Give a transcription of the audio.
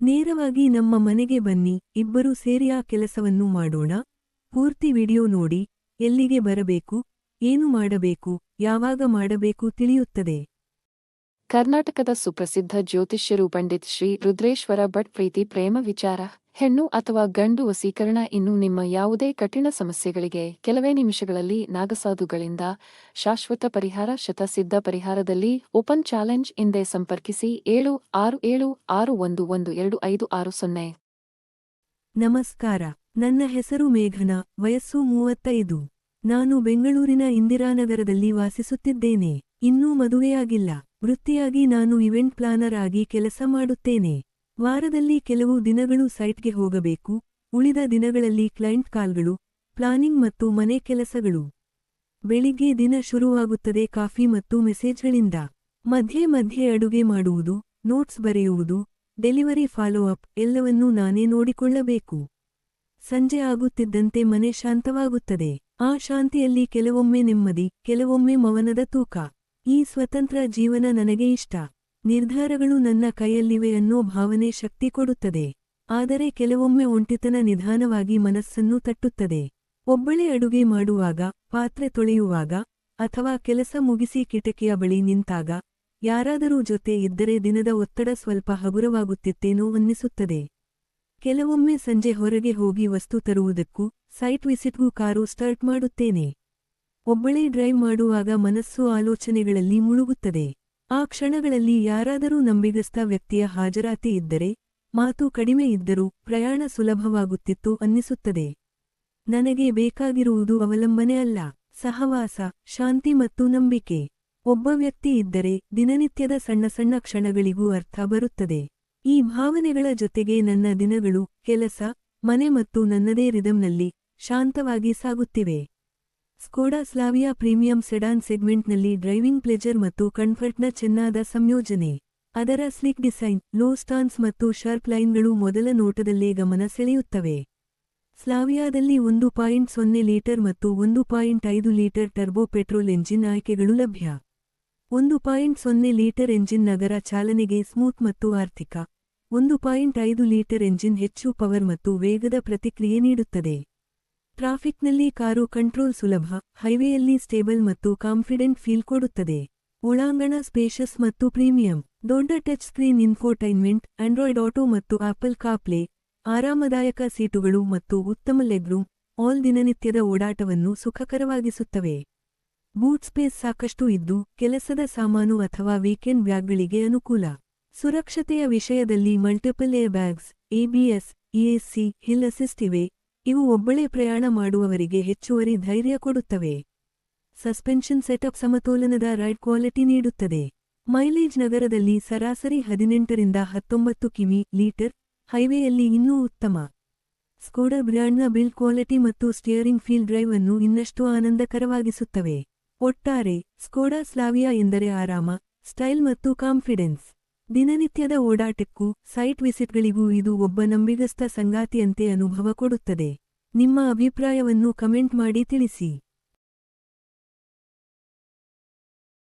ನೇರವಾಗಿ ನಮ್ಮ ಮನೆಗೆ ಬನ್ನಿ, ಇಬ್ಬರೂ ಸೇರಿ ಆ ಕೆಲಸವನ್ನು ಮಾಡೋಣ. ಪೂರ್ತಿ ವಿಡಿಯೋ ನೋಡಿ, ಎಲ್ಲಿಗೆ ಬರಬೇಕು, ಏನು ಮಾಡಬೇಕು, ಯಾವಾಗ ಮಾಡಬೇಕು ತಿಳಿಯುತ್ತದೆ. ಕರ್ನಾಟಕದ ಸುಪ್ರಸಿದ್ಧ ಜ್ಯೋತಿಷ್ಯರು ಪಂಡಿತ್ ಶ್ರೀ ರುದ್ರೇಶ್ವರ ಭಟ್ ಪ್ರೀತಿ ಪ್ರೇಮ ವಿಚಾರ, ಹೆಣ್ಣು ಅಥವಾ ಗಂಡು ವಶೀಕರಣ ಇನ್ನು ನಿಮ್ಮ ಯಾವುದೇ ಕಠಿಣ ಸಮಸ್ಯೆಗಳಿಗೆ ಕೆಲವೇ ನಿಮಿಷಗಳಲ್ಲಿ ನಾಗಸಾಧುಗಳಿಂದ ಶಾಶ್ವತ ಪರಿಹಾರ. ಶತಸಿದ್ಧ ಪರಿಹಾರದಲ್ಲಿ ಓಪನ್ ಚಾಲೆಂಜ್ ಹಿಂದೆ ಸಂಪರ್ಕಿಸಿ 7676112560. ನಮಸ್ಕಾರ, ನನ್ನ ಹೆಸರು ಮೇಘನಾ, ವಯಸ್ಸು 35. ನಾನು ಬೆಂಗಳೂರಿನ ಇಂದಿರಾನಗರದಲ್ಲಿ ವಾಸಿಸುತ್ತಿದ್ದೇನೆ. ಇನ್ನೂ ಮದುವೆಯಾಗಿಲ್ಲ. ವೃತ್ತಿಯಾಗಿ ನಾನು ಇವೆಂಟ್ ಪ್ಲಾನರ್ ಆಗಿ ಕೆಲಸ ಮಾಡುತ್ತೇನೆ. ವಾರದಲ್ಲಿ ಕೆಲವು ದಿನಗಳು ಸೈಟ್ಗೆ ಹೋಗಬೇಕು, ಉಳಿದ ದಿನಗಳಲ್ಲಿ ಕ್ಲೈಂಟ್ ಕಾಲ್ಗಳು, ಪ್ಲಾನಿಂಗ್ ಮತ್ತು ಮನೆ ಕೆಲಸಗಳು. ಬೆಳಿಗ್ಗೆ ದಿನ ಶುರುವಾಗುತ್ತದೆ ಕಾಫಿ ಮತ್ತು ಮೆಸೇಜ್ಗಳಿಂದ. ಮಧ್ಯೆ ಮಧ್ಯೆ ಅಡುಗೆ ಮಾಡುವುದು, ನೋಟ್ಸ್ ಬರೆಯುವುದು, ಡೆಲಿವರಿ ಫಾಲೋ ಅಪ್ ಎಲ್ಲವನ್ನೂ ನಾನೇ ನೋಡಿಕೊಳ್ಳಬೇಕು. ಸಂಜೆ ಆಗುತ್ತಿದ್ದಂತೆ ಮನೆ ಶಾಂತವಾಗುತ್ತದೆ. ಆ ಶಾಂತಿಯಲ್ಲಿ ಕೆಲವೊಮ್ಮೆ ನೆಮ್ಮದಿ, ಕೆಲವೊಮ್ಮೆ ಮೌನದ ತೂಕ. ಈ ಸ್ವತಂತ್ರ ಜೀವನ ನನಗೆ ಇಷ್ಟ. ನಿರ್ಧಾರಗಳು ನನ್ನ ಕೈಯಲ್ಲಿವೆ ಅನ್ನೋ ಭಾವನೆ ಶಕ್ತಿ ಕೊಡುತ್ತದೆ. ಆದರೆ ಕೆಲವೊಮ್ಮೆ ಒಂಟಿತನ ನಿಧಾನವಾಗಿ ಮನಸ್ಸನ್ನು ತಟ್ಟುತ್ತದೆ. ಒಬ್ಬಳೇ ಅಡುಗೆ ಮಾಡುವಾಗ, ಪಾತ್ರೆ ತೊಳೆಯುವಾಗ, ಅಥವಾ ಕೆಲಸ ಮುಗಿಸಿ ಕಿಟಕಿಯ ಬಳಿ ನಿಂತಾಗ, ಯಾರಾದರೂ ಜೊತೆ ಇದ್ದರೆ ದಿನದ ಒತ್ತಡ ಸ್ವಲ್ಪ ಹಗುರವಾಗುತ್ತಿತ್ತೇನೋ ಅನ್ನಿಸುತ್ತದೆ. ಕೆಲವೊಮ್ಮೆ ಸಂಜೆ ಹೊರಗೆ ಹೋಗಿ ವಸ್ತು ತರುವುದಕ್ಕೂ, ಸೈಟ್ ವಿಸಿಟ್ಗೂ ಕಾರು ಸ್ಟಾರ್ಟ್ ಮಾಡುತ್ತೇನೆ. ಒಬ್ಬಳೇ ಡ್ರೈವ್ ಮಾಡುವಾಗ ಮನಸ್ಸು ಆಲೋಚನೆಗಳಲ್ಲಿ ಮುಳುಗುತ್ತದೆ. ಆ ಕ್ಷಣಗಳಲ್ಲಿ ಯಾರಾದರೂ ನಂಬಿಗಸ್ತ ವ್ಯಕ್ತಿಯ ಹಾಜರಾತಿ ಇದ್ದರೆ, ಮಾತು ಕಡಿಮೆ ಇದ್ದರೂ ಪ್ರಯಾಣ ಸುಲಭವಾಗುತ್ತಿತ್ತು ಅನ್ನಿಸುತ್ತದೆ. ನನಗೆ ಬೇಕಾಗಿರುವುದು ಅವಲಂಬನೆ ಅಲ್ಲ, ಸಹವಾಸ, ಶಾಂತಿ ಮತ್ತು ನಂಬಿಕೆ. ಒಬ್ಬ ವ್ಯಕ್ತಿ ಇದ್ದರೆ ದಿನನಿತ್ಯದ ಸಣ್ಣ ಸಣ್ಣ ಕ್ಷಣಗಳಿಗೂ ಅರ್ಥ ಬರುತ್ತದೆ. ಈ ಭಾವನೆಗಳ ಜೊತೆಗೆ ನನ್ನ ದಿನಗಳು, ಕೆಲಸ, ಮನೆ ಮತ್ತು ನನ್ನದೇ ರಿದಮ್ನಲ್ಲಿ ಶಾಂತವಾಗಿ ಸಾಗುತ್ತಿವೆ. ಸ್ಕೋಡಾ ಸ್ಲಾವಿಯಾ ಪ್ರೀಮಿಯಂ ಸೆಡಾನ್ ಸೆಗ್ಮೆಂಟ್ನಲ್ಲಿ ಡ್ರೈವಿಂಗ್ ಪ್ಲೆಜರ್ ಮತ್ತು ಕಂಫರ್ಟ್ನ ಚೆನ್ನಾದ ಸಂಯೋಜನೆ. ಅದರ ಸ್ಲಿಕ್ ಡಿಸೈನ್, ಲೋ ಸ್ಟಾನ್ಸ್ ಮತ್ತು ಶಾರ್ಪ್ ಲೈನ್ಗಳು ಮೊದಲ ನೋಟದಲ್ಲೇ ಗಮನ ಸೆಳೆಯುತ್ತವೆ. ಸ್ಲಾವಿಯಾದಲ್ಲಿ 1.0 ಲೀಟರ್ ಮತ್ತು 1.5 ಲೀಟರ್ ಟರ್ಬೋ ಪೆಟ್ರೋಲ್ ಎಂಜಿನ್ ಆಯ್ಕೆಗಳು ಲಭ್ಯ. 1.0 ಲೀಟರ್ ಎಂಜಿನ್ ನಗರ ಚಾಲನೆಗೆ ಸ್ಮೂತ್ ಮತ್ತು ಆರ್ಥಿಕ. 1.5 ಲೀಟರ್ ಎಂಜಿನ್ ಹೆಚ್ಚು ಪವರ್ ಮತ್ತು ವೇಗದ ಪ್ರತಿಕ್ರಿಯೆ ನೀಡುತ್ತದೆ. ಟ್ರಾಫಿಕ್ನಲ್ಲಿ ಕಾರು ಕಂಟ್ರೋಲ್ ಸುಲಭ, ಹೈವೇಯಲ್ಲಿ ಸ್ಟೇಬಲ್ ಮತ್ತು ಕಾನ್ಫಿಡೆಂಟ್ ಫೀಲ್ ಕೊಡುತ್ತದೆ. ಒಳಾಂಗಣ ಸ್ಪೇಷಸ್ ಮತ್ತು ಪ್ರೀಮಿಯಂ. ದೊಡ್ಡ touch screen infotainment, Android auto ಮತ್ತು ಆಪಲ್ ಕಾರ್ಪ್ಲೇ, ಆರಾಮದಾಯಕ ಸೀಟುಗಳು ಮತ್ತು ಉತ್ತಮ ಲೆಗ್ರೂಮ್, ಆಲ್ ದಿನನಿತ್ಯದ ಓಡಾಟವನ್ನು ಸುಖಕರವಾಗಿಸುತ್ತವೆ. ಬೂಟ್ ಸ್ಪೇಸ್ ಸಾಕಷ್ಟು ಇದ್ದು, ಕೆಲಸದ ಸಾಮಾನು ಅಥವಾ ವೀಕೆಂಡ್ ಬ್ಯಾಗ್ಗಳಿಗೆ ಅನುಕೂಲ. ಸುರಕ್ಷತೆಯ ವಿಷಯದಲ್ಲಿ multiple air bags, ABS, ESC, hill assist ಇವೆ. ಇವು ಒಬ್ಬಳೇ ಪ್ರಯಾಣ ಮಾಡುವವರಿಗೆ ಹೆಚ್ಚುವರಿ ಧೈರ್ಯ ಕೊಡುತ್ತವೆ. ಸಸ್ಪೆನ್ಷನ್ ಸೆಟಪ್ ಸಮತೋಲನದ ರೈಡ್ ಕ್ವಾಲಿಟಿ ನೀಡುತ್ತದೆ. ಮೈಲೇಜ್ ನಗರದಲ್ಲಿ ಸರಾಸರಿ 18 ರಿಂದ 19 ಕಿಮಿ/ಲೀಟರ್, ಹೈವೇಯಲ್ಲಿ ಇನ್ನೂ ಉತ್ತಮ. ಸ್ಕೋಡಾ ಬ್ರ್ಯಾಂಡ್ನ ಬಿಲ್ಡ್ ಕ್ವಾಲಿಟಿ ಮತ್ತು ಸ್ಟಿಯರಿಂಗ್ ಫೀಲ್ ಡ್ರೈವ್ ಅನ್ನು ಇನ್ನಷ್ಟು ಆನಂದಕರವಾಗಿಸುತ್ತವೆ. ಒಟ್ಟಾರೆ, ಸ್ಕೋಡಾ ಸ್ಲಾವಿಯಾ ಎಂದರೆ ಆರಾಮ, ಸ್ಟೈಲ್ ಮತ್ತು ಕಾನ್ಫಿಡೆನ್ಸ್. ದಿನನಿತ್ಯದ ಓಡಾಟಕ್ಕೂ, ಸೈಟ್ ವಿಸಿಟ್ಗಳಿಗೂ ಇದು ಒಬ್ಬ ನಂಬಿಗಸ್ತ ಸಂಗಾತಿಯಂತೆ ಅನುಭವ ಕೊಡುತ್ತದೆ. ನಿಮ್ಮ ಅಭಿಪ್ರಾಯವನ್ನು ಕಮೆಂಟ್ ಮಾಡಿ ತಿಳಿಸಿ.